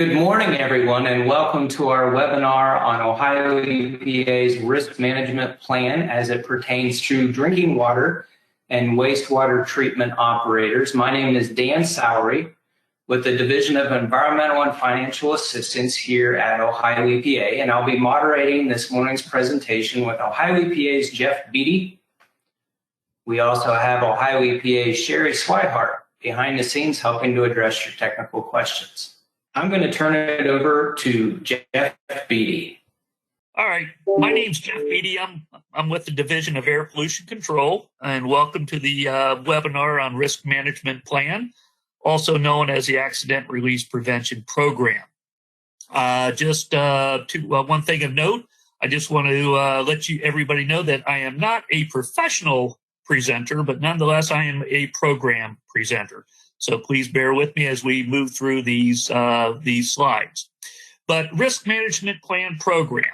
Good morning, everyone, and welcome to our webinar on Ohio EPA's Risk Management Plan as it pertains to drinking water and wastewater treatment operators. My name is Dan Sowery with the Division of Environmental and Financial Assistance here at Ohio EPA, and I'll be moderating this morning's presentation with Ohio EPA's Jeff Beatty. We also have Ohio EPA's Sherry Swihart behind the scenes helping to address your technical questions. I'm going to turn it over to Jeff Beatty. All right. My name's Jeff Beatty. I'm with the Division of Air Pollution Control, and welcome to the webinar on Risk Management Plan, also known as the Accident Release Prevention Program. One thing of note, I just want to let everybody know that I am not a professional presenter, but nonetheless, I am a program presenter. So please bear with me as we move through these slides. But Risk Management Plan Program,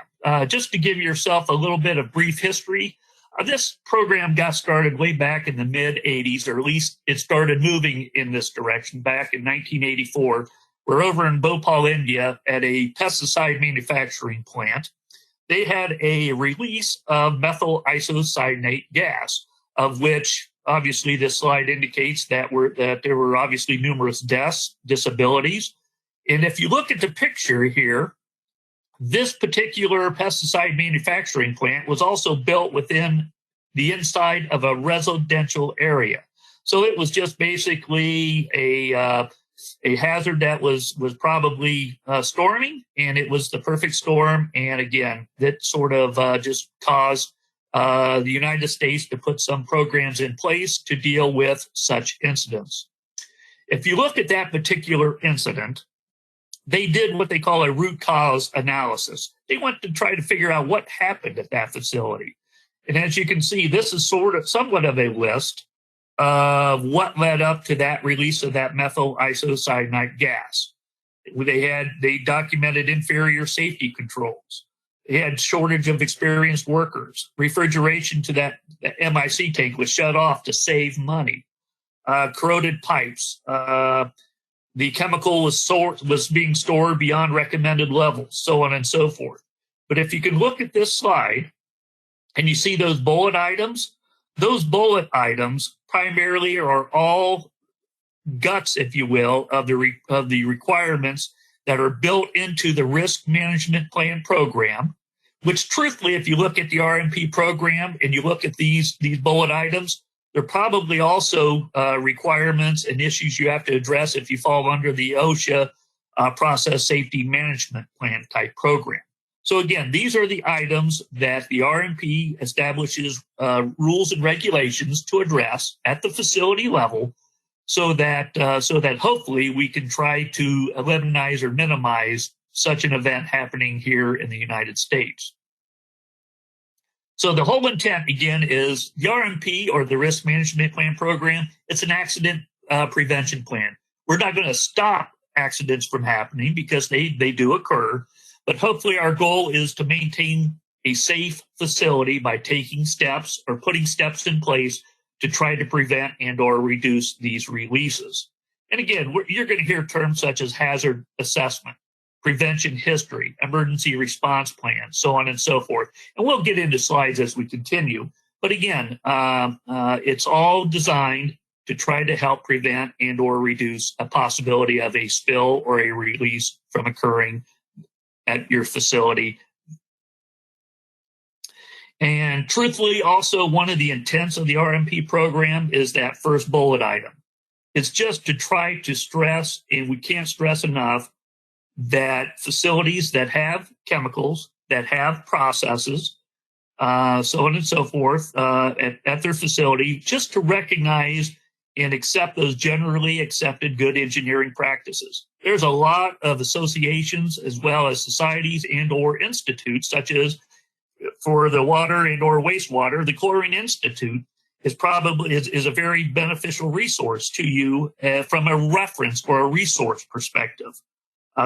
just to give yourself a little bit of brief history, this program got started way back in the mid-'80s, or at least it started moving in this direction back in 1984. We're over in Bhopal, India, at a pesticide manufacturing plant. They had a release of methyl isocyanate gas, of which obviously this slide indicates that there were obviously numerous deaths, disabilities. And if you look at the picture here, this particular pesticide manufacturing plant was also built within the inside of a residential area. So it was just basically a hazard that was probably storming, and it was the perfect storm. And again, that sort of just caused the United States to put some programs in place to deal with such incidents. If you look at that particular incident, they did what they call a root cause analysis. They went to try to figure out what happened at that facility. And as you can see, this is somewhat of a list of what led up to that release of that methyl isocyanate gas. They documented inferior safety controls. They had shortage of experienced workers. Refrigeration to that MIC tank was shut off to save money. Corroded pipes. The chemical was being stored beyond recommended levels, so on and so forth. But if you can look at this slide and you see those bullet items primarily are all guts, if you will, of the requirements that are built into the Risk Management Plan Program, which truthfully, if you look at the RMP program and you look at these bullet items, they're probably also requirements and issues you have to address if you fall under the OSHA Process Safety Management Plan type program. So again, these are the items that the RMP establishes rules and regulations to address at the facility level, so that hopefully we can try to eliminate or minimize such an event happening here in the United States. So the whole intent, again, is the RMP, or the Risk Management Plan Program. It's an accident prevention plan. We're not going to stop accidents from happening because they do occur, but hopefully our goal is to maintain a safe facility by taking steps or putting steps in place to try to prevent and or reduce these releases. And again, you're going to hear terms such as hazard assessment, prevention history, emergency response plan, so on and so forth. And we'll get into slides as we continue. But again, it's all designed to try to help prevent and or reduce a possibility of a spill or a release from occurring at your facility. And truthfully, also one of the intents of the RMP program is that first bullet item. It's just to try to stress, and we can't stress enough, that facilities that have chemicals, that have processes, so on and so forth, at their facility, just to recognize and accept those generally accepted good engineering practices. There's a lot of associations as well as societies and or institutes, such as for the water and or wastewater, the Chlorine Institute is a very beneficial resource to you from a reference or a resource perspective.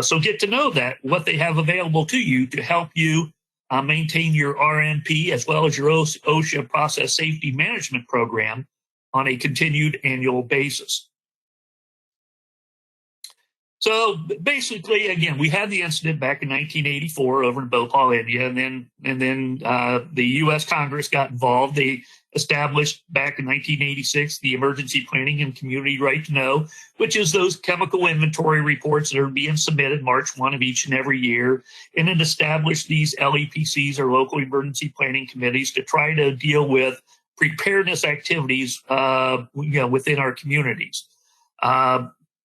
So get to know that, what they have available to you to help you maintain your RMP as well as your OSHA Process Safety Management Program on a continued annual basis. So basically, again, we had the incident back in 1984 over in Bhopal, India, and then the U.S. Congress got involved. They established back in 1986 the Emergency Planning and Community Right to Know, which is those chemical inventory reports that are being submitted March 1 of each and every year, and it established these LEPCs, or local emergency planning committees, to try to deal with preparedness activities, within our communities.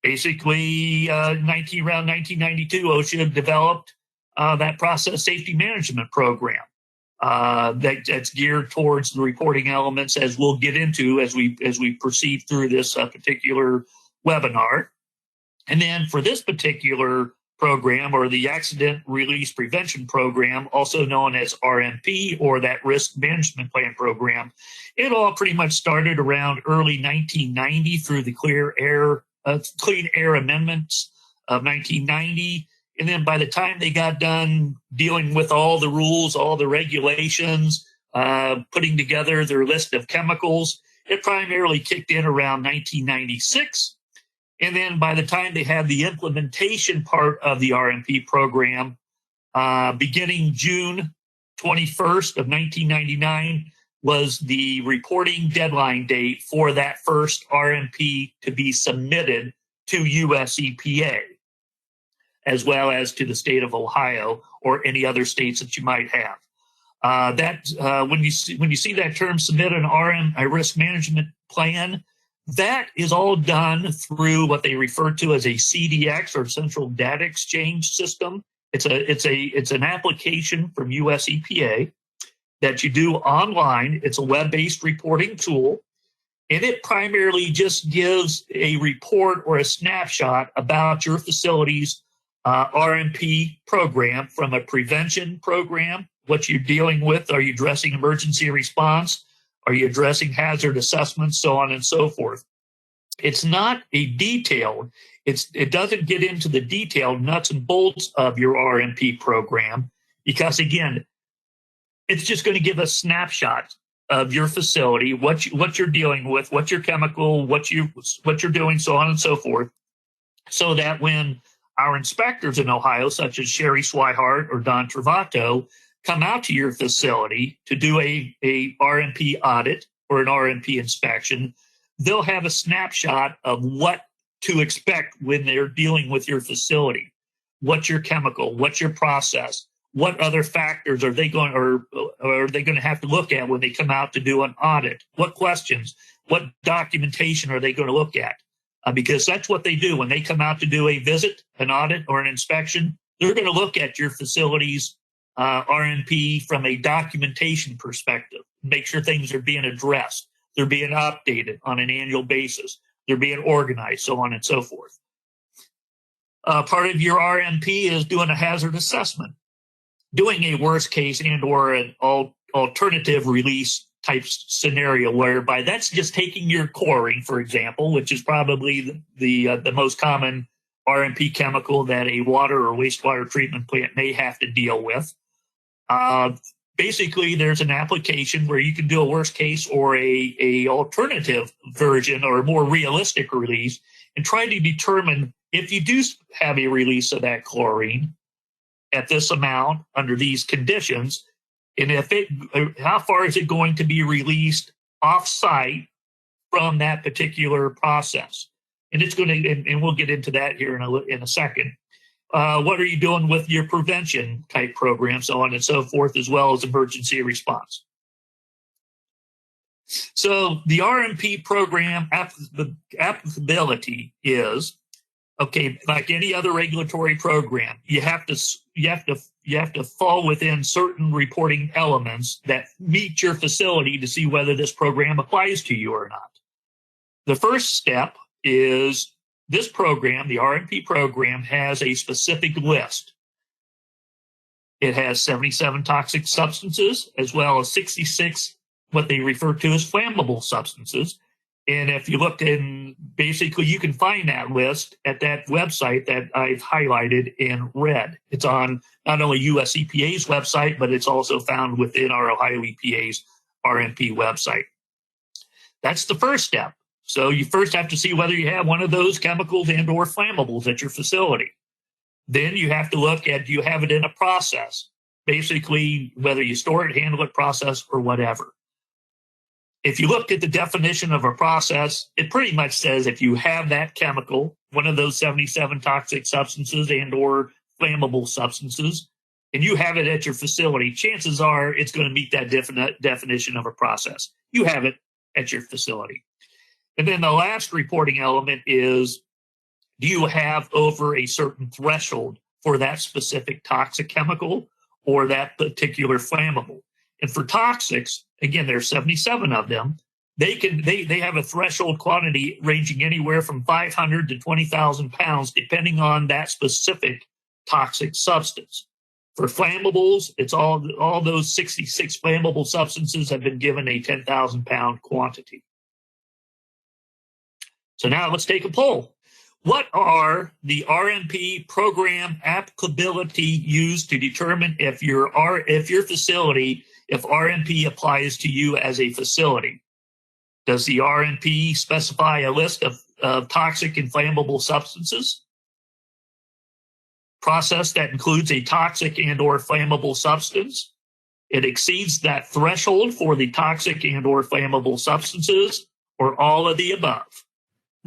Basically, around 1992, OSHA developed that process safety management program that's geared towards the reporting elements, as we'll get into as we proceed through this particular webinar. And then for this particular program, or the Accident Release Prevention Program, also known as RMP, or that Risk Management Plan Program, it all pretty much started around early 1990 through the Clean Air Amendments of 1990. And then by the time they got done dealing with all the rules, all the regulations, putting together their list of chemicals, it primarily kicked in around 1996. And then by the time they had the implementation part of the RMP program, beginning June 21st of 1999, was the reporting deadline date for that first RMP to be submitted to US EPA, as well as to the state of Ohio or any other states that you might have. When you see that term, submit a risk management plan, that is all done through what they refer to as a CDX, or Central Data Exchange System. It's an application from US EPA that you do online. It's a web-based reporting tool, and it primarily just gives a report or a snapshot about your facility's RMP program, from a prevention program, what you're dealing with. Are you addressing emergency response? Are you addressing hazard assessments, so on and so forth? It's not a detailed, it doesn't get into the detailed nuts and bolts of your RMP program, because again, it's just going to give a snapshot of your facility, what you're dealing with, what your chemical, what you're doing, so on and so forth, so that when our inspectors in Ohio, such as Sherry Swihart or Don Travato, come out to your facility to do a RMP audit or an RMP inspection, they'll have a snapshot of what to expect when they're dealing with your facility. What's your chemical? What's your process? What other factors are they going to have to look at when they come out to do an audit? What questions? What documentation are they going to look at? Because that's what they do when they come out to do a visit, an audit, or an inspection. They're going to look at your facility's RMP from a documentation perspective, make sure things are being addressed, they're being updated on an annual basis, they're being organized, so on and so forth. Part of your RMP is doing a hazard assessment, doing a worst case and or an alternative release type scenario, whereby that's just taking your chlorine, for example, which is probably the most common RMP chemical that a water or wastewater treatment plant may have to deal with. Basically, there's an application where you can do a worst case or a alternative version or a more realistic release, and try to determine if you do have a release of that chlorine at this amount under these conditions, and how far is it going to be released off-site from that particular process. And it's going to, and we'll get into that here in a second. What are you doing with your prevention type program, so on and so forth, as well as emergency response? So the RMP program applicability is, okay, like any other regulatory program, you have to fall within certain reporting elements that meet your facility to see whether this program applies to you or not. The first step is this program, the RMP program, has a specific list. It has 77 toxic substances, as well as 66 what they refer to as flammable substances. And if you look in, basically, you can find that list at that website that I've highlighted in red. It's on not only US EPA's website, but it's also found within our Ohio EPA's RMP website. That's the first step. So you first have to see whether you have one of those chemicals and or flammables at your facility. Then you have to look at, do you have it in a process? Basically, whether you store it, handle it, process, or whatever. If you look at the definition of a process, it pretty much says if you have that chemical, one of those 77 toxic substances and or flammable substances, and you have it at your facility, chances are it's going to meet that definition of a process. You have it at your facility. And then the last reporting element is, do you have over a certain threshold for that specific toxic chemical or that particular flammable? And for toxics, again, there's 77 of them. They have a threshold quantity ranging anywhere from 500 to 20,000 pounds, depending on that specific toxic substance. For flammables, it's all those 66 flammable substances have been given a 10,000 pound quantity. So now let's take a poll. What are the RMP program applicability used to determine if your facility, if RMP applies to you as a facility? Does the RMP specify a list of toxic and flammable substances? Process that includes a toxic and or flammable substance. It exceeds that threshold for the toxic and or flammable substances, or all of the above.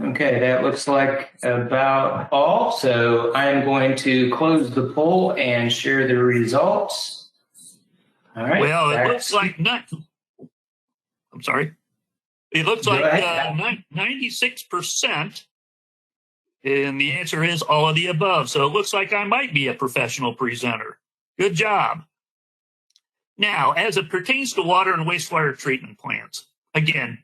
Okay, that looks like about all. So I'm going to close the poll and share the results. All right. Well, it looks like I'm sorry. It looks like 96%. And the answer is all of the above. So it looks like I might be a professional presenter. Good job. Now, as it pertains to water and wastewater treatment plants, again,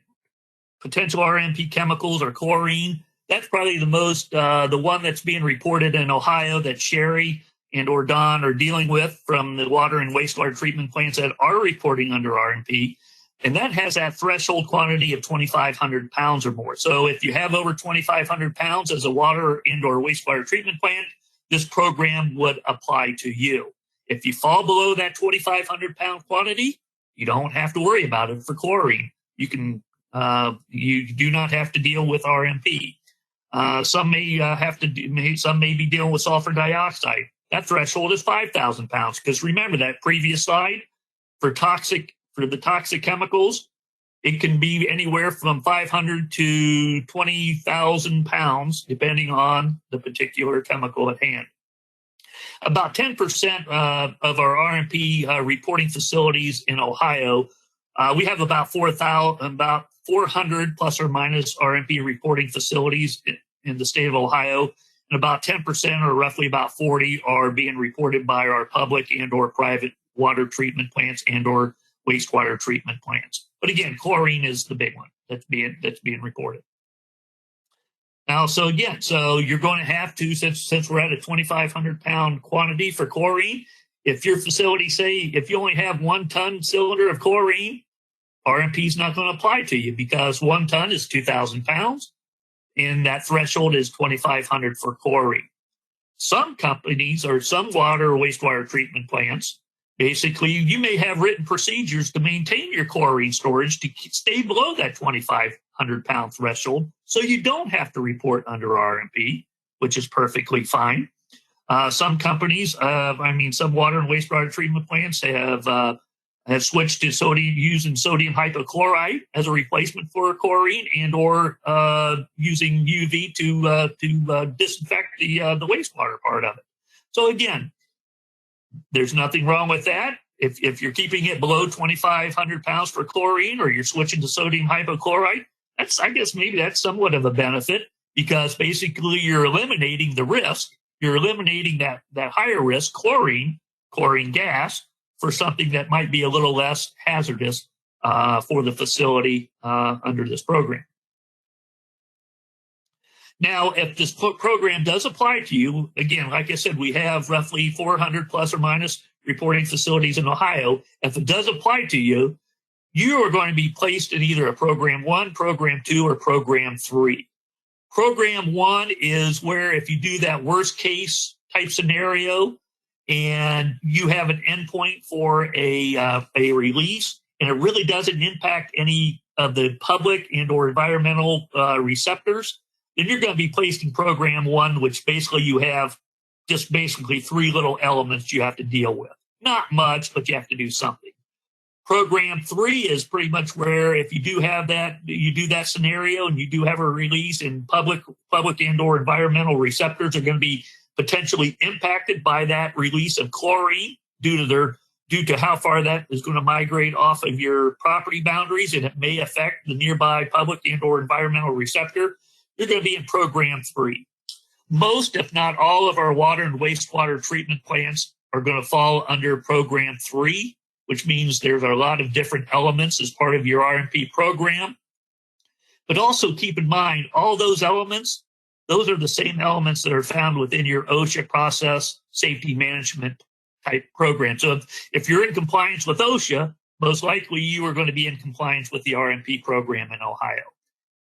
potential RMP chemicals or chlorine, that's probably the one that's being reported in Ohio that Sherry and or Don are dealing with from the water and wastewater treatment plants that are reporting under RMP. And that has that threshold quantity of 2,500 pounds or more. So if you have over 2,500 pounds as a water and or wastewater treatment plant, this program would apply to you. If you fall below that 2,500 pound quantity, you don't have to worry about it for chlorine. You can, you do not have to deal with RMP. Some may be dealing with sulfur dioxide. That threshold is 5,000 pounds. Because remember that previous slide for the toxic chemicals, it can be anywhere from 500 to 20,000 pounds, depending on the particular chemical at hand. About 10% of our RMP reporting facilities in Ohio, we have about 400 plus or minus RMP reporting facilities in the state of Ohio, and about 10% or roughly about 40 are being reported by our public and or private water treatment plants and or wastewater treatment plants. But again, chlorine is the big one that's being reported. Now, so you're going to have to, since we're at a 2,500 pound quantity for chlorine, if your facility, say, if you only have 1 ton cylinder of chlorine, RMP is not going to apply to you because 1 ton is 2,000 pounds, and that threshold is 2,500 for chlorine. Some companies or some water or wastewater treatment plants, basically, you may have written procedures to maintain your chlorine storage to stay below that 2,500 pound threshold, so you don't have to report under RMP, which is perfectly fine. Some companies, some water and wastewater treatment plants have switched to using sodium hypochlorite as a replacement for chlorine, and or using UV to disinfect the wastewater part of it. So again, there's nothing wrong with that. If you're keeping it below 2,500 pounds for chlorine, or you're switching to sodium hypochlorite, I guess maybe that's somewhat of a benefit, because basically you're eliminating the risk. You're eliminating that higher risk chlorine gas for something that might be a little less hazardous for the facility under this program. Now, if this program does apply to you, again, like I said, we have roughly 400 plus or minus reporting facilities in Ohio. If it does apply to you, you are going to be placed in either a Program 1, Program 2, or Program 3. Program 1 is where if you do that worst case type scenario and you have an endpoint for a release, and it really doesn't impact any of the public and or environmental receptors, then you're going to be placed in program 1, which basically you have just basically 3 little elements you have to deal with. Not much, but you have to do something. Program 3 is pretty much where if you do have that, you do that scenario and you do have a release, and public and or environmental receptors are going to be potentially impacted by that release of chlorine due to how far that is going to migrate off of your property boundaries, and it may affect the nearby public and or environmental receptor. You're going to be in program 3. Most, if not all, of our water and wastewater treatment plants are going to fall under program 3, which means there's a lot of different elements as part of your RMP program. But also keep in mind, all those elements, those are the same elements that are found within your OSHA process safety management type program. So if you're in compliance with OSHA, most likely you are going to be in compliance with the RMP program in Ohio.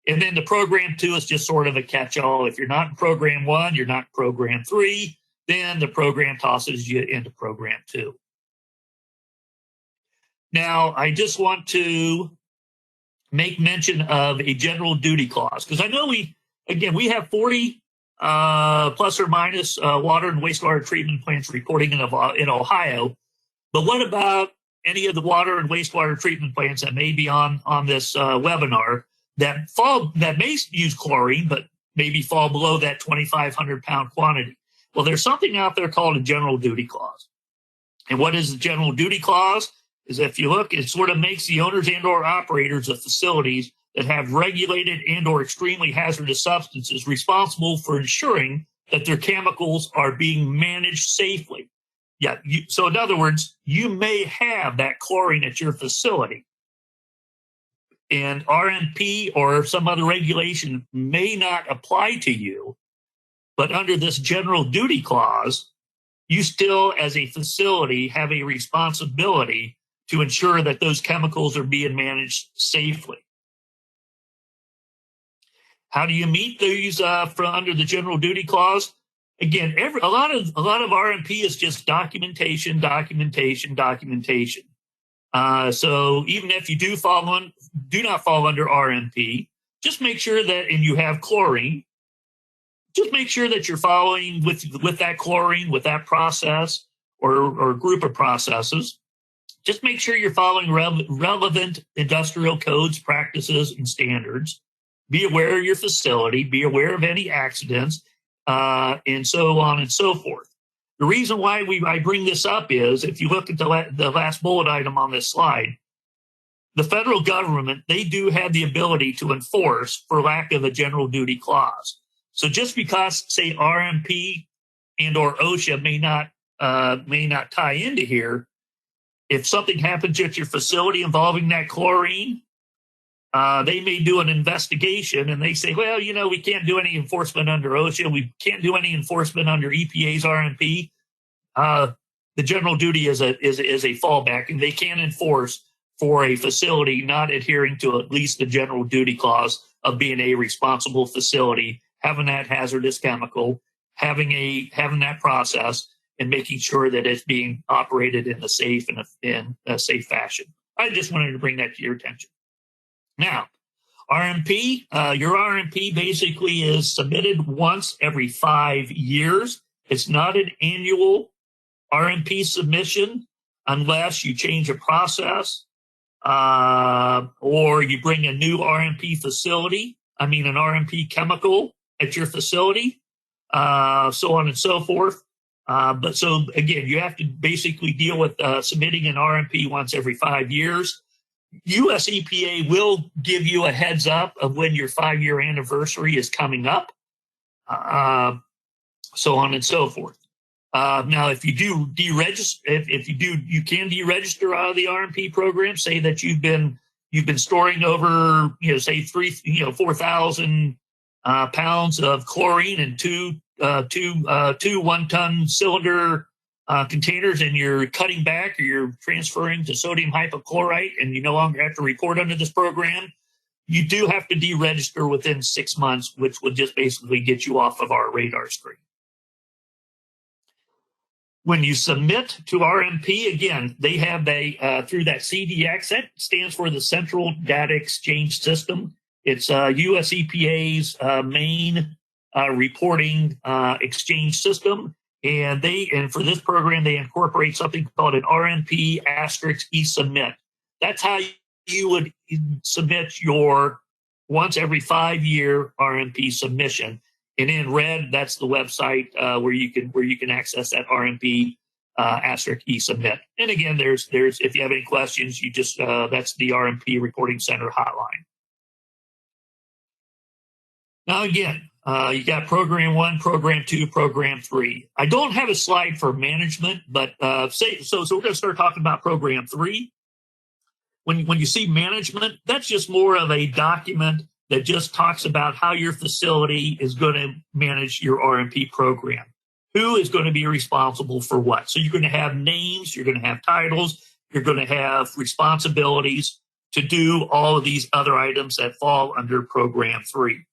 And then the program 2 is just sort of a catch-all. If you're not in program 1, you're not in program 3, then the program tosses you into program 2. Now, I just want to make mention of a general duty clause, because I know we have 40 plus or minus water and wastewater treatment plants reporting in Ohio. But what about any of the water and wastewater treatment plants that may be on this webinar that may use chlorine, but maybe fall below that 2,500 pound quantity? Well, there's something out there called a general duty clause. And what is the general duty clause? Is if you look, it sort of makes the owners and or operators of facilities that have regulated and or extremely hazardous substances responsible for ensuring that their chemicals are being managed safely. Yeah, so in other words, you may have that chlorine at your facility, and RMP or some other regulation may not apply to you, but under this general duty clause, you still, as a facility, have a responsibility to ensure that those chemicals are being managed safely. How do you meet these under the general duty clause? Again, a lot of RMP is just documentation. So even if you do not fall under RMP, just make sure that, and you have chlorine, just make sure that you're following with that chlorine, with that process or group of processes. Just make sure you're following relevant industrial codes, practices, and standards. Be aware of your facility, be aware of any accidents, and so on and so forth. The reason why I bring this up is, if you look at the last bullet item on this slide, the federal government, they do have the ability to enforce for lack of a general duty clause. So just because, say, RMP and or OSHA may not tie into here, if something happens at your facility involving that chlorine, they may do an investigation and they say, well, we can't do any enforcement under OSHA. We can't do any enforcement under EPA's RMP. The general duty is a fallback, and they can enforce for a facility not adhering to at least the general duty clause of being a responsible facility, having that hazardous chemical, having that process, and making sure that it's being operated in a safe fashion. I just wanted to bring that to your attention. Now, RMP, your RMP basically is submitted once every 5 years. It's not an annual RMP submission unless you change a process or you bring a new RMP an RMP chemical at your facility, so on and so forth. But so again, you have to basically deal with submitting an RMP once every 5 years. US EPA will give you a heads up of when your 5-year anniversary is coming up, so on and so forth. Now, if you do deregister, you can deregister out of the RMP program. Say that you've been storing over, say 4,000 pounds of chlorine in two 1-ton cylinder containers, and you're cutting back or you're transferring to sodium hypochlorite, and you no longer have to report under this program. You do have to deregister within 6 months, which would just basically get you off of our radar screen. When you submit to RMP, again, they have through that CDX, that stands for the Central Data Exchange System. It's US EPA's main reporting exchange system. And for this program, they incorporate something called an RMP asterisk e-submit. That's how you would submit your once every 5-year RMP submission. And in red, that's the website where you can access that RMP asterisk e-submit. And again, there's if you have any questions, you just that's the RMP Reporting Center hotline. Now again, you got program 1, program 2, program 3. I don't have a slide for management, but so we're going to start talking about program 3. When you see management, that's just more of a document that just talks about how your facility is going to manage your RMP program. Who is going to be responsible for what? So you're going to have names, you're going to have titles, you're going to have responsibilities to do all of these other items that fall under program 3.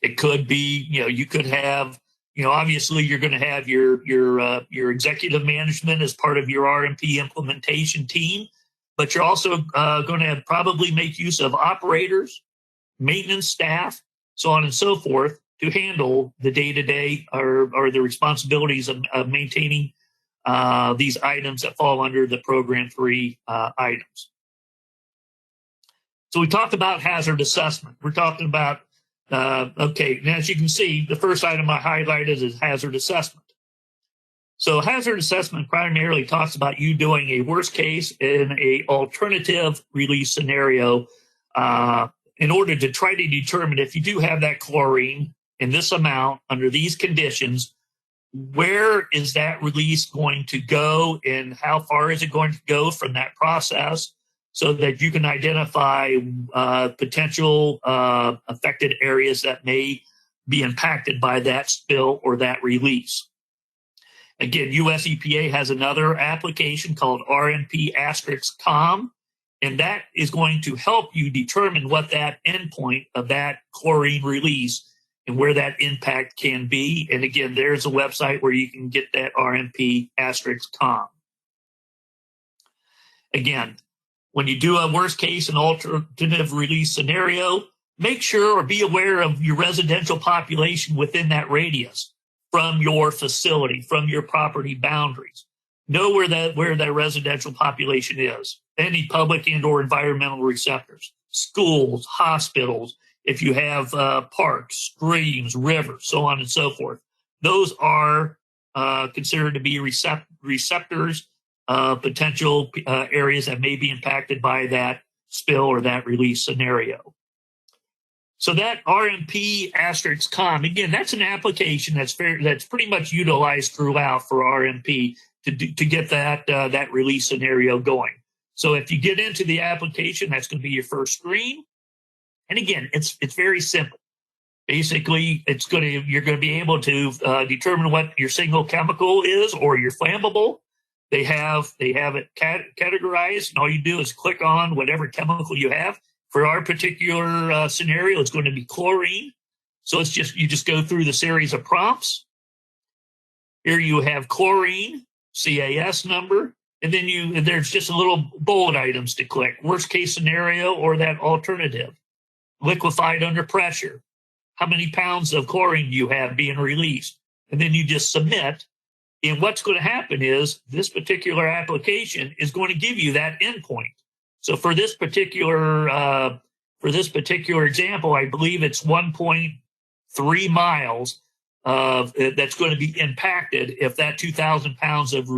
It could be, you could have, obviously you're going to have your executive management as part of your RMP implementation team, but you're also going to probably make use of operators, maintenance staff, so on and so forth, to handle the day-to-day or the responsibilities of maintaining these items that fall under the program 3 items. So we talked about hazard assessment. We're talking about okay, now as you can see, the first item I highlighted is hazard assessment. So hazard assessment primarily talks about you doing a worst case and a alternative release scenario in order to try to determine if you do have that chlorine in this amount under these conditions, where is that release going to go and how far is it going to go from that process, so that you can identify potential affected areas that may be impacted by that spill or that release. Again, US EPA has another application called RMP asterisk COM, and that is going to help you determine what that endpoint of that chlorine release and where that impact can be. And again, there's a website where you can get that RMP asterisk COM. Again, when you do a worst case and alternative release scenario, make sure or be aware of your residential population within that radius from your facility, from your property boundaries. Know where that residential population is. Any public and or environmental receptors, schools, hospitals, if you have parks, streams, rivers, so on and so forth. Those are considered to be receptors, potential areas that may be impacted by that spill or that release scenario. So that RMP asterisk COM, again, that's an application that's pretty much utilized throughout for RMP to get that release scenario going. So if you get into the application, that's going to be your first screen. And again, it's very simple. Basically, you're going to be able to determine what your single chemical is or your flammable. They have it categorized, and all you do is click on whatever chemical you have. For our particular scenario, it's going to be chlorine. So you just go through the series of prompts. Here you have chlorine, CAS number, and then there's just a little bullet items to click. Worst case scenario or that alternative. Liquefied under pressure. How many pounds of chlorine do you have being released? And then you just submit. And what's going to happen is this particular application is going to give you that endpoint. So for this particular example, I believe it's 1.3 miles that's going to be impacted if that 2,000 pounds of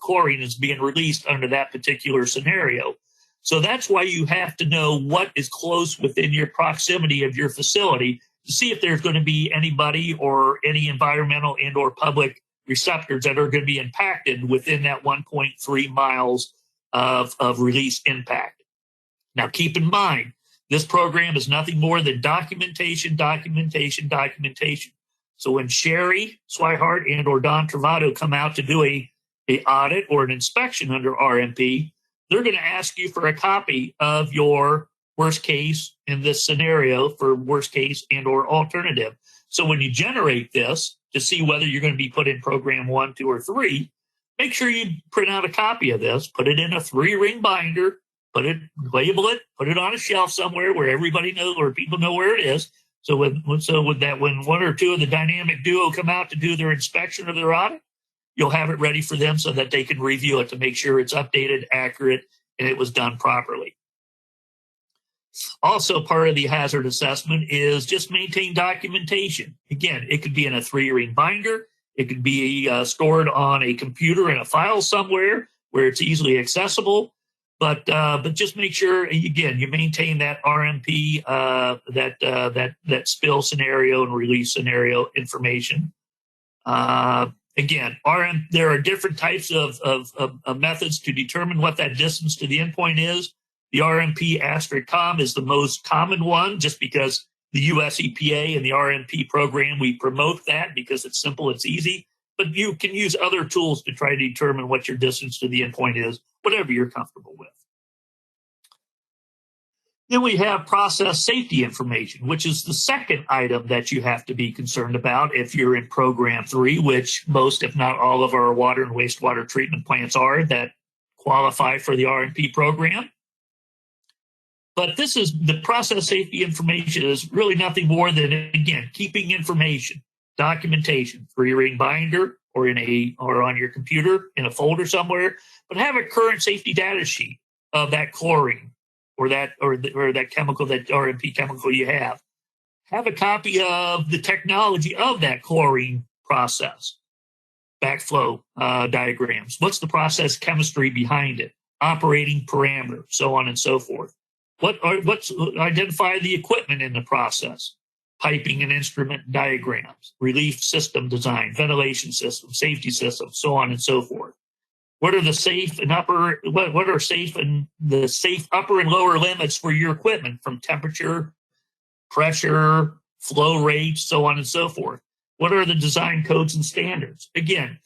chlorine is being released under that particular scenario. So that's why you have to know what is close within your proximity of your facility to see if there's going to be anybody or any environmental and or public receptors that are going to be impacted within that 1.3 miles of release impact. Now, keep in mind, this program is nothing more than documentation. So when Sherry Swihart and or Don Travato come out to do a audit or an inspection under RMP, they're going to ask you for a copy of your worst case in this scenario for worst case and or alternative. So when you generate this, to see whether you're going to be put in program 1, 2, or 3, make sure you print out a copy of this, put it in a 3-ring binder, label it, put it on a shelf somewhere where everybody knows, or people know where it is. So when 1 or 2 of the dynamic duo come out to do their inspection or their audit, you'll have it ready for them so that they can review it to make sure it's updated, accurate, and it was done properly. Also, part of the hazard assessment is just maintain documentation. Again, it could be in a 3-ring binder. It could be stored on a computer in a file somewhere where it's easily accessible. But just make sure, again, you maintain that RMP, that spill scenario and release scenario information. Again, there are different types of methods to determine what that distance to the endpoint is. The RMP *COM is the most common one, just because the US EPA and the RMP program, we promote that because it's simple, it's easy. But you can use other tools to try to determine what your distance to the endpoint is, whatever you're comfortable with. Then we have process safety information, which is the second item that you have to be concerned about if you're in program 3, which most, if not all, of our water and wastewater treatment plants are that qualify for the RMP program. But this is the process safety information is really nothing more than, again, keeping information, documentation, 3-ring binder or on your computer in a folder somewhere, but have a current safety data sheet of that chlorine or that chemical, that RMP chemical you have. Have a copy of the technology of that chlorine process, backflow diagrams. What's the process chemistry behind it? Operating parameters, so on and so forth. Identify the equipment in the process, piping and instrument diagrams, relief system design, ventilation system, safety systems, so on and so forth. What are the safe and the safe upper and lower limits for your equipment, from temperature, pressure, flow rates, so on and so forth? What are the design codes and standards? Again,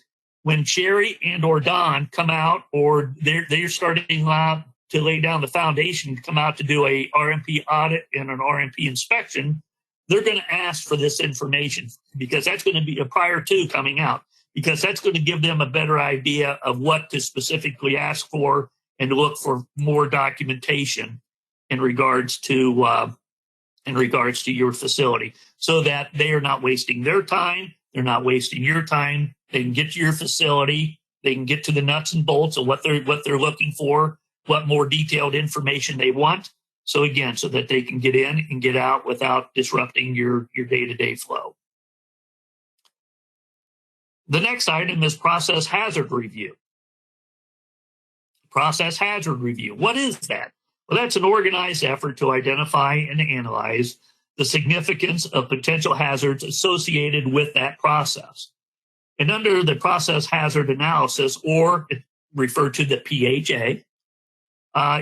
when Sherry and or Don come out, or they're starting to lay down the foundation to come out to do a RMP audit and an RMP inspection, they're going to ask for this information, because that's going to be a prior to coming out, because that's going to give them a better idea of what to specifically ask for and to look for more documentation in regards to your facility, so that they are not wasting their time. They're not wasting your time. They can get to your facility. They can get to the nuts and bolts of what they're looking for, what more detailed information they want. So again, so that they can get in and get out without disrupting your day-to-day flow. The next item is process hazard review. Process hazard review. What is that? Well, that's an organized effort to identify and analyze the significance of potential hazards associated with that process. And under the process hazard analysis, or referred to the PHA,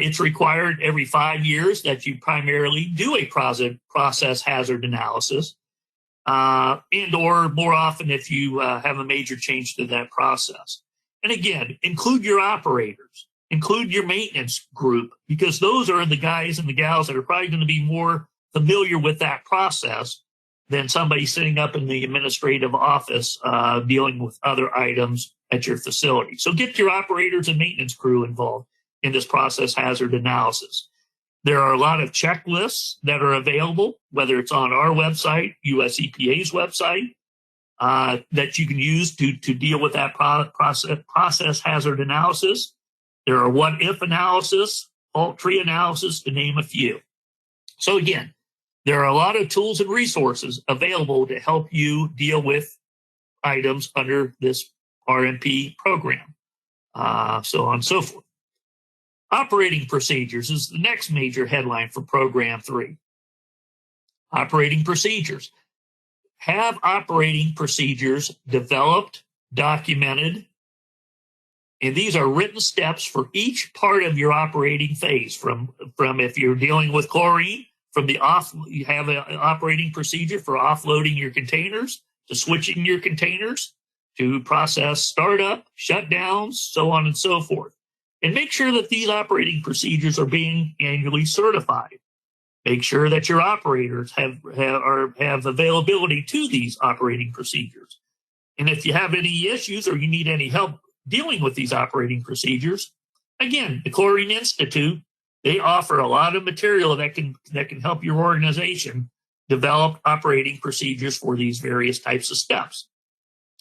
it's required every 5 years that you primarily do a process hazard analysis, and or more often if you have a major change to that process. And again, include your operators, include your maintenance group, because those are the guys and the gals that are probably going to be more familiar with that process than somebody sitting up in the administrative office dealing with other items at your facility. So get your operators and maintenance crew involved in this process hazard analysis. There are a lot of checklists that are available, whether it's on our website, US EPA's website, that you can use to deal with that process hazard analysis. There are what-if analysis, fault tree analysis, to name a few. So again, there are a lot of tools and resources available to help you deal with items under this RMP program, so on and so forth. Operating procedures is the next major headline for Program 3. Operating procedures. Have operating procedures developed, documented, and these are written steps for each part of your operating phase. From if you're dealing with chlorine, you have an operating procedure for offloading your containers, to switching your containers, to process startup, shutdowns, so on and so forth. And make sure that these operating procedures are being annually certified. Make sure that your operators have availability to these operating procedures. And if you have any issues or you need any help dealing with these operating procedures, again, the Chlorine Institute, they offer a lot of material that can help your organization develop operating procedures for these various types of steps.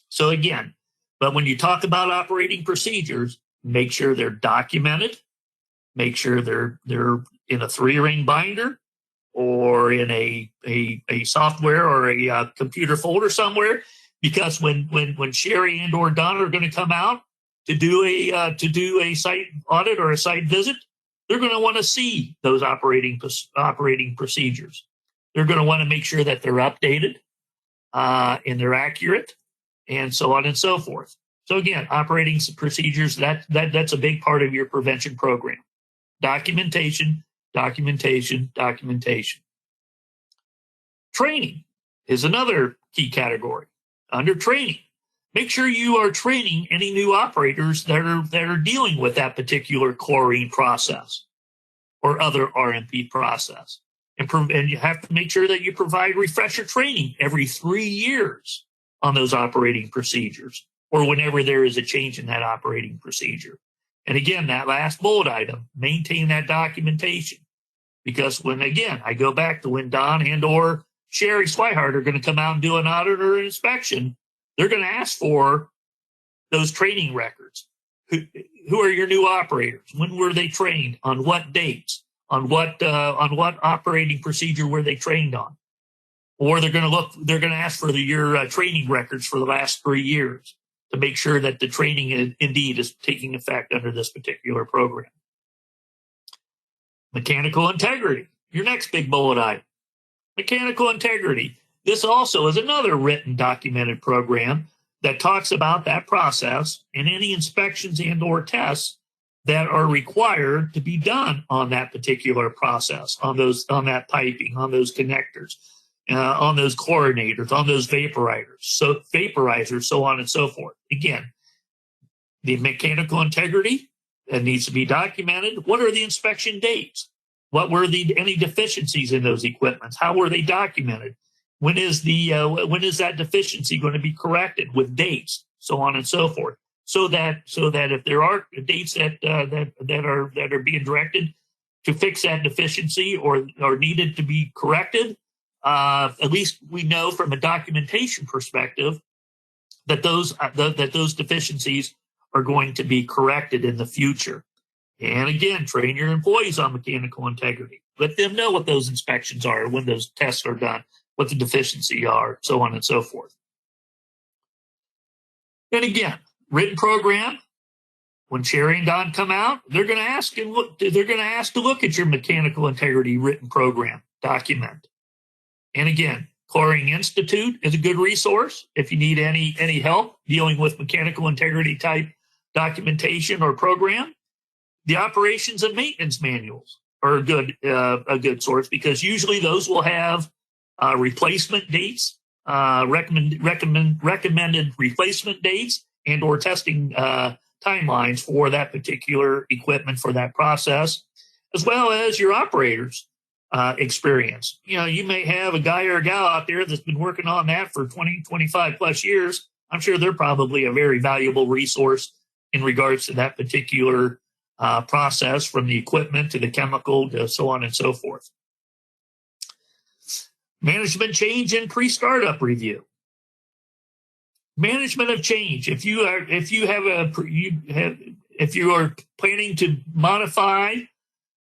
So again, but when you talk about operating procedures, make sure they're documented, make sure they're in a 3-ring binder or in a software or a computer folder somewhere, because when Sherry and or Don are going to come out to do a site audit or a site visit, they're going to want to see those operating procedures. They're going to want to make sure that they're updated and they're accurate, and so on and so forth. So again, operating procedures, that's a big part of your prevention program. Documentation, documentation, documentation. Training is another key category. Under training, make sure you are training any new operators that are dealing with that particular chlorine process or other RMP process. And you have to make sure that you provide refresher training every 3 years on those operating procedures, or whenever there is a change in that operating procedure. And again, that last bullet item, maintain that documentation. Because when, again, I go back to when Don and or Sherry Swihart are going to come out and do an audit or an inspection, they're going to ask for those training records. Who are your new operators? When were they trained? On what dates? On what operating procedure were they trained on? Or they're going to ask for your training records for the last 3 years to make sure that the training indeed is taking effect under this particular program. Mechanical integrity, your next big bullet item. Mechanical integrity. This also is another written documented program that talks about that process and any inspections and or tests that are required to be done on that particular process, on that piping, on those connectors, on those chlorinators, on those vaporizers, so on and so forth. Again, the mechanical integrity that needs to be documented. What are the inspection dates? What were any deficiencies in those equipments? How were they documented? When is that deficiency going to be corrected with dates, so on and so forth? So that if there are dates that are being directed to fix that deficiency or needed to be corrected, at least we know from a documentation perspective that those deficiencies are going to be corrected in the future. And again, train your employees on mechanical integrity. Let them know what those inspections are, when those tests are done, what the deficiency are, so on and so forth. And again, written program. When Sherry and Don come out, they're going to ask to look at your mechanical integrity written program document. And again, Chlorine Institute is a good resource if you need any help dealing with mechanical integrity type documentation or program. The operations and maintenance manuals are a good source, because usually those will have replacement dates, recommended replacement dates, and or testing timelines for that particular equipment for that process, as well as your operators' experience. You may have a guy or a gal out there that's been working on that for 20, 25 plus years. I'm sure they're probably a very valuable resource in regards to that particular process, from the equipment to the chemical to so on and so forth. Management change and pre-startup review. Management of change. If you are planning to modify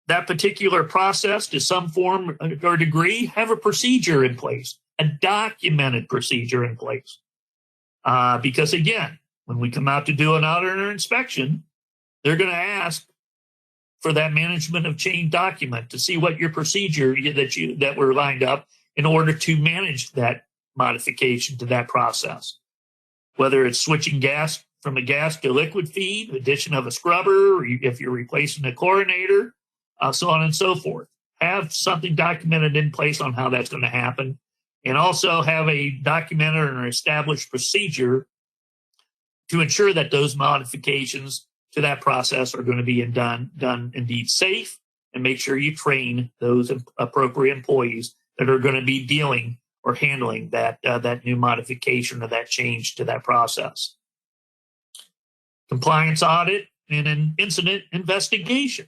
that particular process to some form or degree, have a procedure in place, a documented procedure in place. Because again, when we come out to do an audit or inspection, they're going to ask for that management of change document to see what your procedure that were lined up in order to manage that modification to that process. Whether it's switching gas from a gas to liquid feed, addition of a scrubber, or if you're replacing a chlorinator, so on and so forth. Have something documented in place on how that's going to happen, and also have a documented or established procedure to ensure that those modifications to that process are going to be done indeed safe, and make sure you train those appropriate employees that are going to be dealing or handling that new modification or that change to that process. Compliance audit and an incident investigation.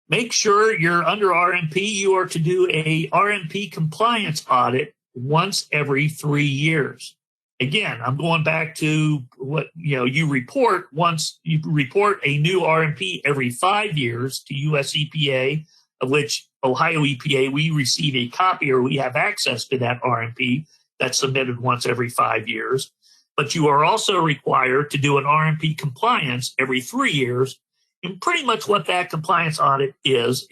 Make sure you're under RMP. You are to do a RMP compliance audit once every 3 years. Again, I'm going back to what you report once. You report a new RMP every 5 years to US EPA, of which Ohio EPA, we receive a copy or we have access to that RMP that's submitted once every 5 years. But you are also required to do an RMP compliance every 3 years. And pretty much what that compliance audit is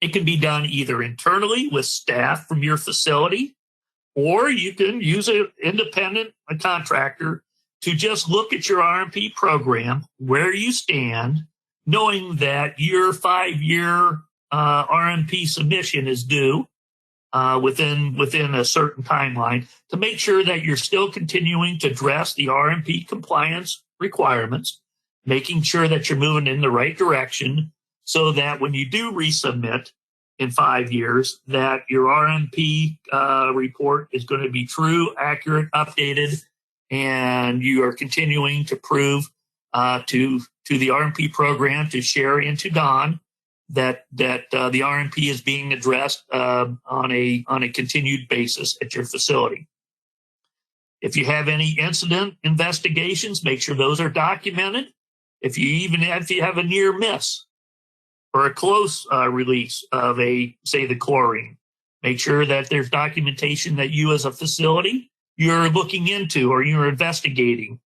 it can be done either internally with staff from your facility, or you can use an independent contractor to just look at your RMP program, where you stand, knowing that your 5-year RMP submission is due within a certain timeline, to make sure that you're still continuing to address the RMP compliance requirements, making sure that you're moving in the right direction, so that when you do resubmit in 5 years, that your RMP report is going to be true, accurate, updated, and you are continuing to prove to the RMP program, to Sherry and to Don, that the RMP is being addressed on a continued basis at your facility. If you have any incident investigations, make sure those are documented. If you have a near miss or a close release of the chlorine, make sure that there's documentation that you as a facility, you're looking into or you're investigating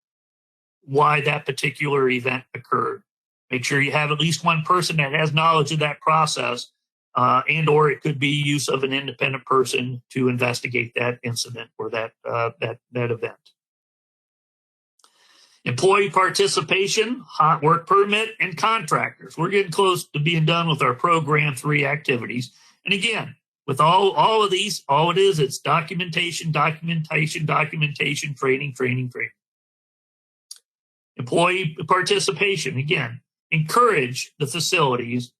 why that particular event occurred. Make sure you have at least one person that has knowledge of that process, and or it could be use of an independent person to investigate that incident or that event. Employee participation, hot work permit, and contractors. We're getting close to being done with our program 3 activities. And again, with all of these, all it is, it's documentation, training. Employee participation, again, encourage the facilities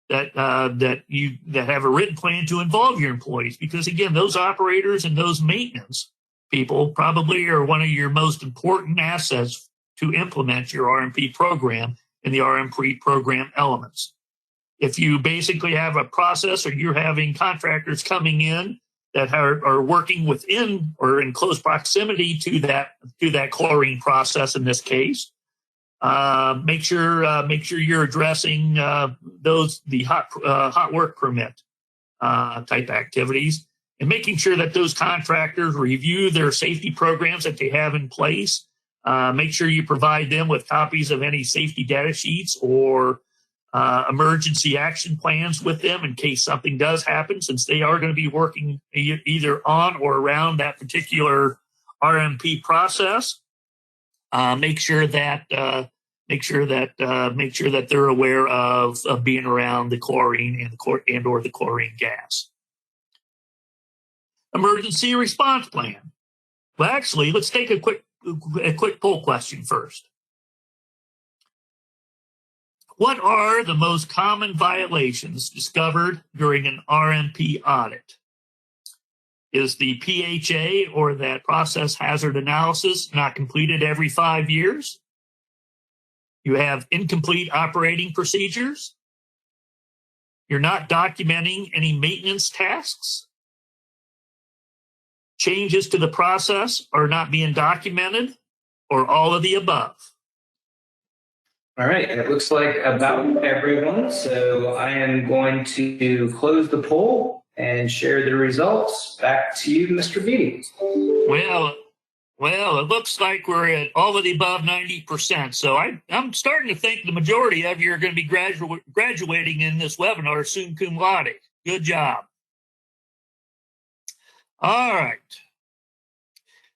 that have a written plan to involve your employees, because again, those operators and those maintenance people probably are one of your most important assets to implement your RMP program and the RMP program elements. If you basically have a process, or you're having contractors coming in that are working within or in close proximity to that chlorine process in this case, make sure you're addressing the hot work permit type activities, and making sure that those contractors review their safety programs that they have in place. Make sure you provide them with copies of any safety data sheets or emergency action plans with them in case something does happen, since they are going to be working either on or around that particular RMP process. Make sure that they're aware of being around the chlorine and or the chlorine gas. Emergency response plan. Well, actually, let's take a quick poll question first. What are the most common violations discovered during an RMP audit? Is the PHA, or that process hazard analysis, not completed every 5 years? You have incomplete operating procedures. You're not documenting any maintenance tasks. Changes to the process are not being documented, or all of the above. All right, it looks like about everyone. So I am going to close the poll and share the results. Back to you, Mr. Beatty. Well, it looks like we're at all of the above 90%. So I'm starting to think the majority of you are going to be graduating in this webinar soon cum laude. Good job. All right.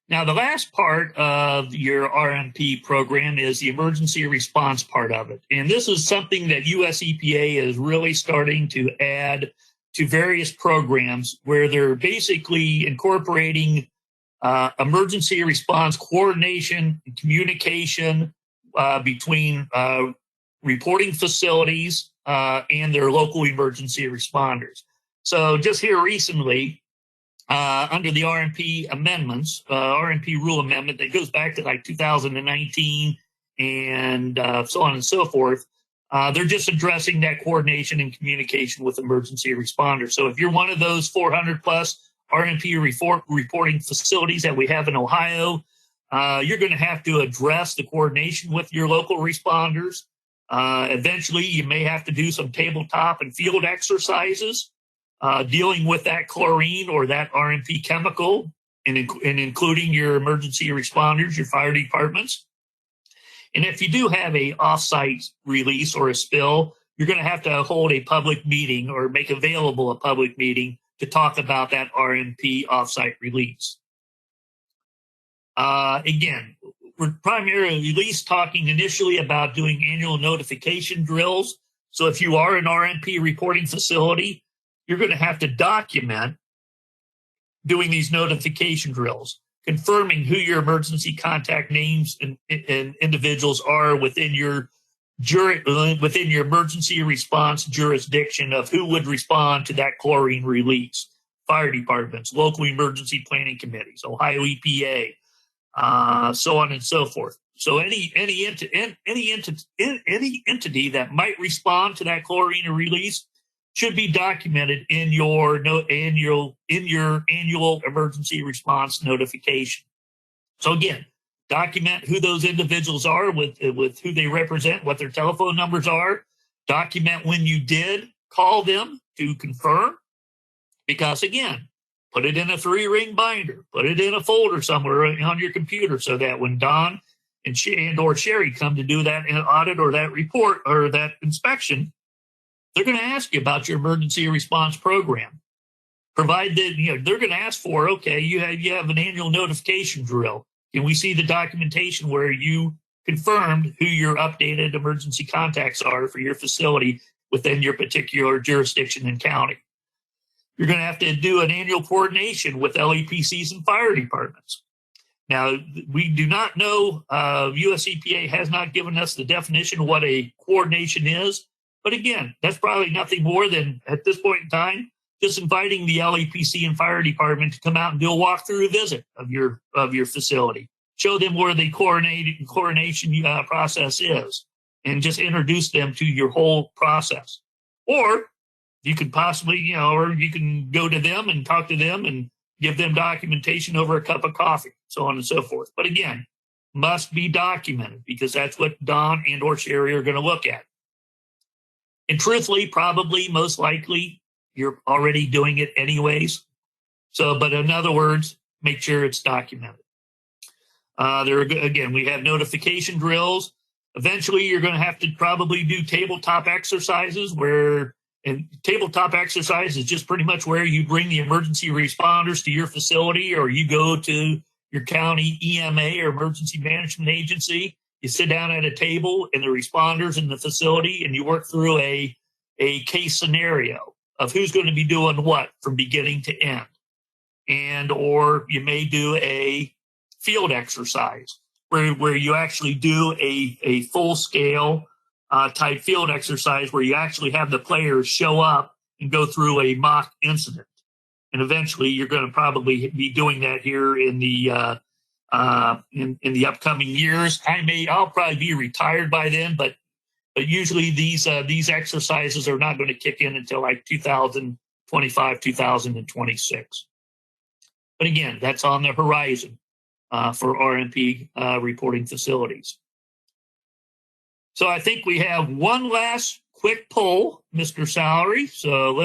Now, the last part of your RMP program is the emergency response part of it. And this is something that US EPA is really starting to add to various programs, where they're basically incorporating emergency response coordination and communication between reporting facilities and their local emergency responders. So just here recently, under the RMP amendments, RMP rule amendment that goes back to like 2019 and so on and so forth. They're just addressing that coordination and communication with emergency responders. So if you're one of those 400 plus RMP reporting facilities that we have in Ohio, you're going to have to address the coordination with your local responders. Eventually, you may have to do some tabletop and field exercises dealing with that chlorine or that RMP chemical, and including your emergency responders, your fire departments. And if you do have a offsite release or a spill, you're going to hold a public meeting or make available a public meeting to talk about that RMP offsite release. Again, we're primarily at least talking initially about doing annual notification drills. So if you are an RMP reporting facility, you're going to have to document doing these notification drills, confirming who your emergency contact names and individuals are within your emergency response jurisdiction of who would respond to that chlorine release. Fire departments, local emergency planning committees, Ohio EPA, so on and so forth. So any entity that might respond to that chlorine release should be documented in your annual emergency response notification. So again, document who those individuals are with who they represent, what their telephone numbers are. Document when you did call them to confirm, because again, put it in a 3-ring binder, put it in a folder somewhere on your computer so that when Don and or Sherry come to do that audit or that report or that inspection, they're going to ask you about your emergency response program. Provide that, they're going to ask for, okay, you have an annual notification drill. Can we see the documentation where you confirmed who your updated emergency contacts are for your facility within your particular jurisdiction and county? You're going to have to do an annual coordination with LEPCs and fire departments. Now, we do not know, US EPA has not given us the definition of what a coordination is. But again, that's probably nothing more than, at this point in time, just inviting the LEPC and fire department to come out and do a walkthrough visit of your facility. Show them where the coordination process is, and just introduce them to your whole process. Or you could possibly, or you can go to them and talk to them and give them documentation over a cup of coffee, so on and so forth. But again, must be documented, because that's what Don and or Sherry are going to look at. And truthfully, probably, most likely, you're already doing it anyways. So, but in other words, make sure it's documented. Again, we have notification drills. Eventually, you're going to have to probably do tabletop exercises and tabletop exercise is just pretty much where you bring the emergency responders to your facility, or you go to your county EMA or emergency management agency. You sit down at a table and the responders in the facility, and you work through a case scenario of who's going to be doing what from beginning to end. Or you may do a field exercise where you actually do a full-scale type field exercise where you actually have the players show up and go through a mock incident. And eventually you're going to probably be doing that here in the in the upcoming years. I'll probably be retired by then, but usually these exercises are not going to kick in until like 2025, 2026. But again, that's on the horizon for RMP reporting facilities. So I think we have one last quick poll, Mr. Salary. So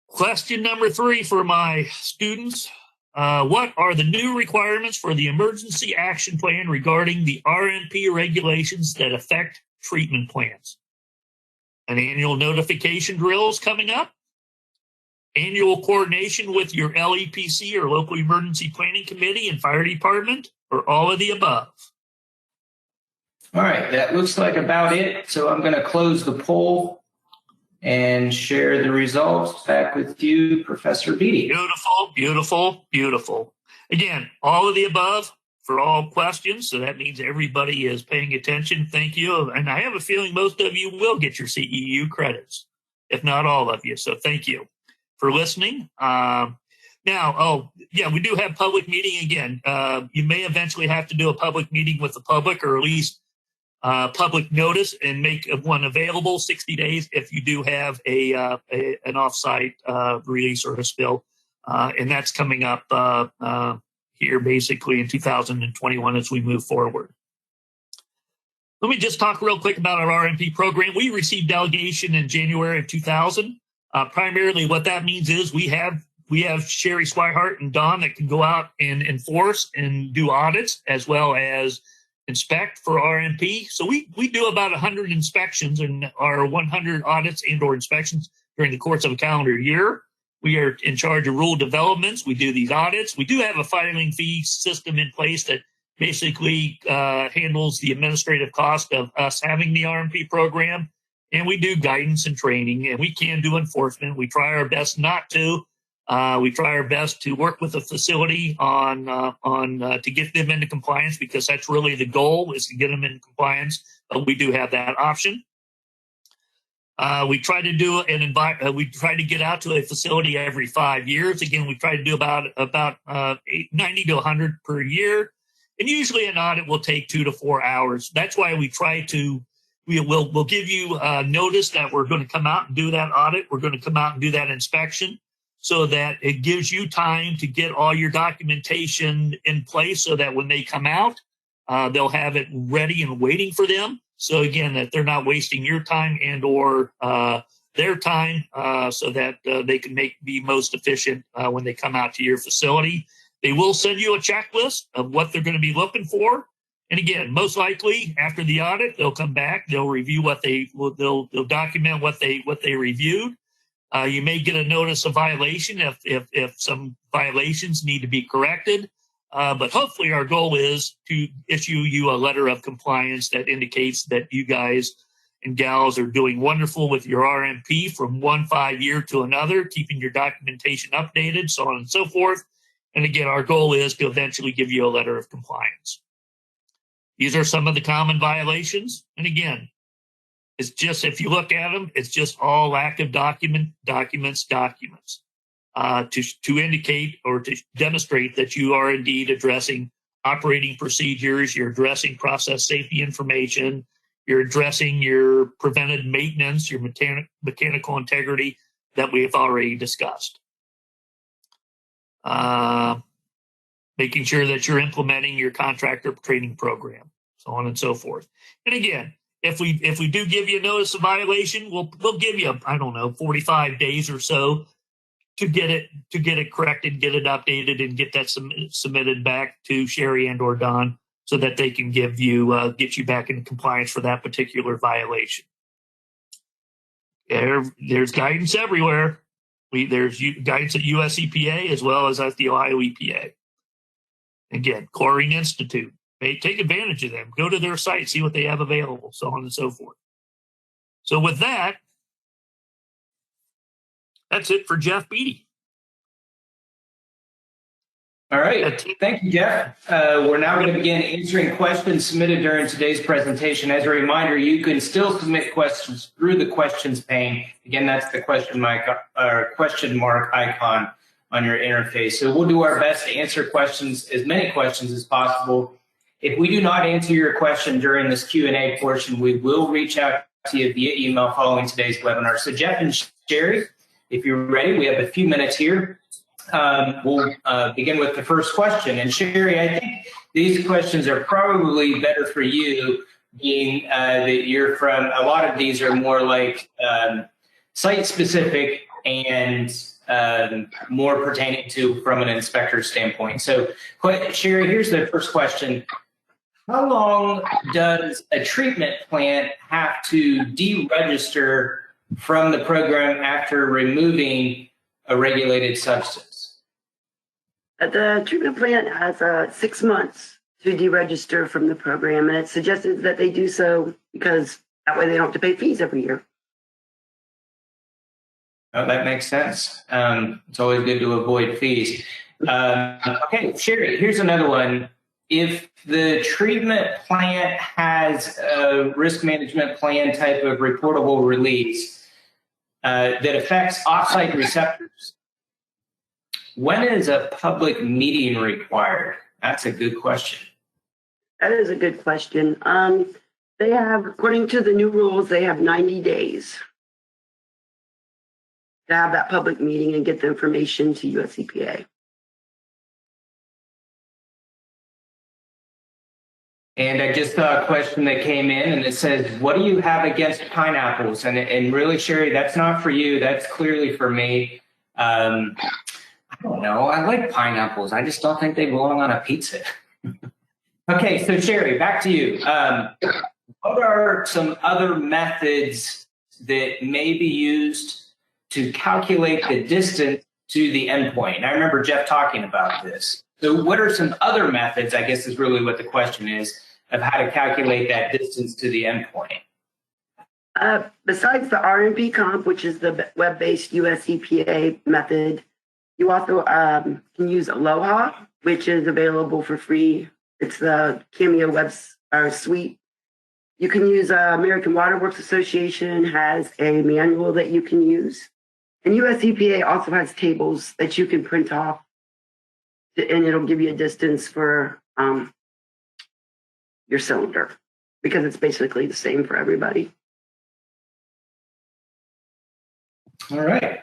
question number 3 for my students. What are the new requirements for the emergency action plan regarding the RMP regulations that affect treatment plants? An annual notification drill is coming up. Annual coordination with your LEPC or local emergency planning committee and fire department, or all of the above? All right, that looks like about it. So I'm going to close the poll and share the results back with you, Professor Beatty. Beautiful, beautiful, beautiful. Again, all of the above for all questions. So that means everybody is paying attention. Thank you. And I have a feeling most of you will get your CEU credits, if not all of you. So thank you for listening. Now, oh, yeah, we do have public meeting again. You may eventually have to do a public meeting with the public, or at least public notice, and make one available 60 days if you do have an offsite release or a spill. And that's coming up here basically in 2021 as we move forward. Let me just talk real quick about our RMP program. We received delegation in January of 2000. Primarily what that means is we have Sherry Swihart and Don that can go out and enforce and do audits as well as inspect for RMP. So we do about 100 inspections and our 100 audits and or inspections during the course of a calendar year. We are in charge of rule developments. We do these audits. We do have a filing fee system in place that basically handles the administrative cost of us having the RMP program. And we do guidance and training, and we can do enforcement. We try our best not to. We try our best to work with the facility on to get them into compliance, because that's really the goal, is to get them in compliance. But we do have that option. We try to do we try to get out to a facility every 5 years. Again, we try to do about 90 to 100 per year. And usually an audit will take 2 to 4 hours. That's why we'll give you notice that we're going to come out and do that audit. We're going to come out and do that inspection, so that it gives you time to get all your documentation in place, so that when they come out, they'll have it ready and waiting for them. So again, that they're not wasting your time and or their time, so that they can be most efficient when they come out to your facility. They will send you a checklist of what they're going to be looking for. And again, most likely after the audit, they'll come back, they'll review they'll document what they reviewed. You may get a notice of violation if some violations need to be corrected. But hopefully our goal is to issue you a letter of compliance that indicates that you guys and gals are doing wonderful with your RMP from one 5 year to another, keeping your documentation updated, so on and so forth. And again, our goal is to eventually give you a letter of compliance. These are some of the common violations. And again, it's just, if you look at them, it's just all active documents to indicate or to demonstrate that you are indeed addressing operating procedures, you're addressing process safety information, you're addressing your preventive maintenance, your mechanical integrity that we have already discussed. Making sure that you're implementing your contractor training program, so on and so forth. And again, if we do give you a notice of violation, we'll give you, 45 days or so to get it corrected, get it updated, and get that submitted back to Sherry and or Don, so that they can get you back in compliance for that particular violation. There's guidance everywhere. There's guidance at US EPA as well as at the Ohio EPA. Again, Chlorine Institute. Take advantage of them. Go to their site, see what they have available, so on and so forth. So with that, that's it for Jeff Beatty. All right. Thank you, Jeff. We're now going to begin answering questions submitted during today's presentation. As a reminder, you can still submit questions through the questions pane. Again, that's the question mark icon on your interface. So we'll do our best to answer as many questions as possible. If we do not answer your question during this Q&A portion, we will reach out to you via email following today's webinar. So Jeff and Sherry, if you're ready, we have a few minutes here. We'll begin with the first question. And Sherry, I think these questions are probably better for you, being that you're from, a lot of these are more like site-specific and more pertaining to from an inspector standpoint. So Sherry, here's the first question. How long does a treatment plant have to deregister from the program after removing a regulated substance? The treatment plant has 6 months to deregister from the program, and it's suggested that they do so because that way they don't have to pay fees every year. Oh, that makes sense. It's always good to avoid fees. Okay, Sherry, here's another one. If the treatment plant has a risk management plan type of reportable release that affects offsite receptors, When is a public meeting required? That's a good question. That is a good question. They have, according to the new rules, they have 90 days to have that public meeting and get the information to US EPA. And I just saw a question that came in and it says, what do you have against pineapples? And really, Sherry, that's not for you. That's clearly for me. I don't know. I like pineapples. I just don't think they belong on a pizza. Okay, so Sherry, back to you. What are some other methods that may be used to calculate the distance to the endpoint? And I remember Jeff talking about this. So what are some other methods, I guess is really what the question is, of how to calculate that distance to the endpoint? Besides the RMP comp, which is the web-based US EPA method, you also can use Aloha, which is available for free. It's the Cameo web suite. You can use American Water Works Association has a manual that you can use. And US EPA also has tables that you can print off, and it'll give you a distance for your cylinder, because it's basically the same for everybody. All right.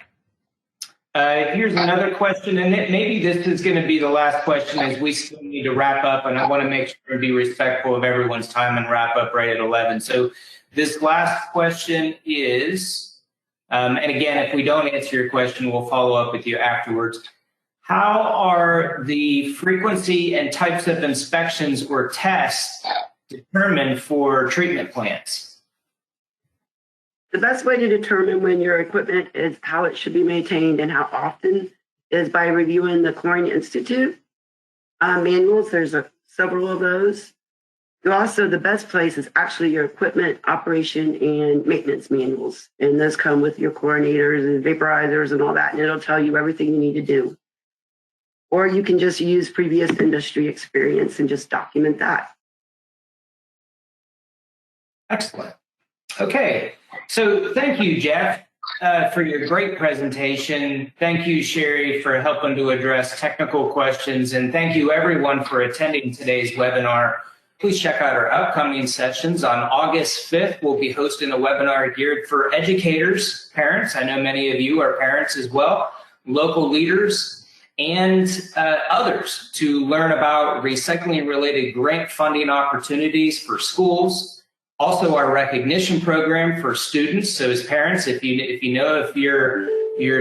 Here's another question, and maybe this is going to be the last question as we still need to wrap up, and I want to make sure to be respectful of everyone's time and wrap up right at 11. So this last question is, and again, if we don't answer your question, we'll follow up with you afterwards. How are the frequency and types of inspections or tests determined for treatment plants? The best way to determine when your equipment is how it should be maintained and how often is by reviewing the Chlorine Institute manuals. There's several of those. The best place is actually your equipment operation and maintenance manuals. And those come with your chlorinators and vaporizers and all that. And it'll tell you everything you need to do. Or you can just use previous industry experience and just document that. Excellent. Okay, so thank you, Jeff, for your great presentation. Thank you, Sherry, for helping to address technical questions. And thank you, everyone, for attending today's webinar. Please check out our upcoming sessions. On August 5th, we'll be hosting a webinar geared for educators, parents. I know many of you are parents as well, local leaders, and others to learn about recycling-related grant funding opportunities for schools. Also, our recognition program for students. So as parents, if you know if your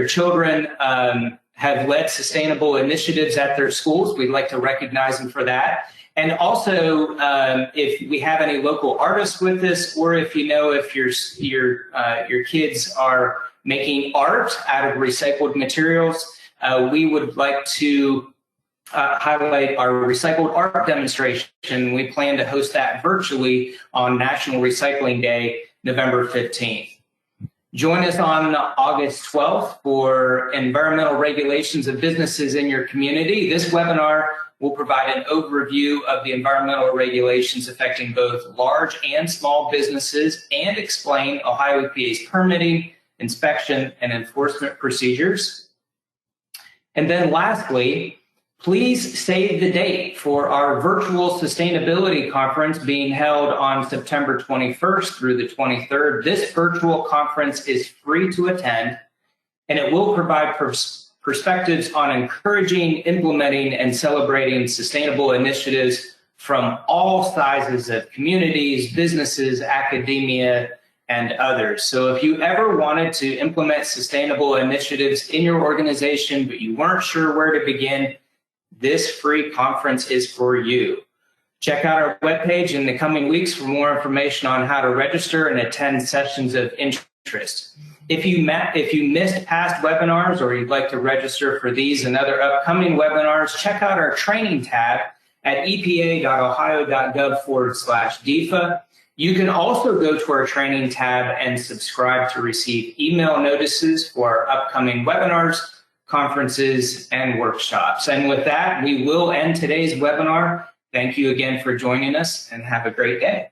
children have led sustainable initiatives at their schools, we'd like to recognize them for that. And also, if we have any local artists with us, or if you know if your kids are making art out of recycled materials, we would like to highlight our recycled art demonstration. We plan to host that virtually on National Recycling Day, November 15th. Join us on August 12th for environmental regulations of businesses in your community. This webinar will provide an overview of the environmental regulations affecting both large and small businesses and explain Ohio EPA's permitting, inspection, and enforcement procedures. And then lastly, please save the date for our virtual sustainability conference being held on September 21st through the 23rd. This virtual conference is free to attend, and it will provide perspectives on encouraging, implementing, and celebrating sustainable initiatives from all sizes of communities, businesses, academia, and others. So if you ever wanted to implement sustainable initiatives in your organization, but you weren't sure where to begin, this free conference is for you. Check out our webpage in the coming weeks for more information on how to register and attend sessions of interest. If you missed past webinars or you'd like to register for these and other upcoming webinars, check out our training tab at epa.ohio.gov/DEFA. You can also go to our training tab and subscribe to receive email notices for our upcoming webinars, conferences, and workshops. And with that, we will end today's webinar. Thank you again for joining us, and have a great day.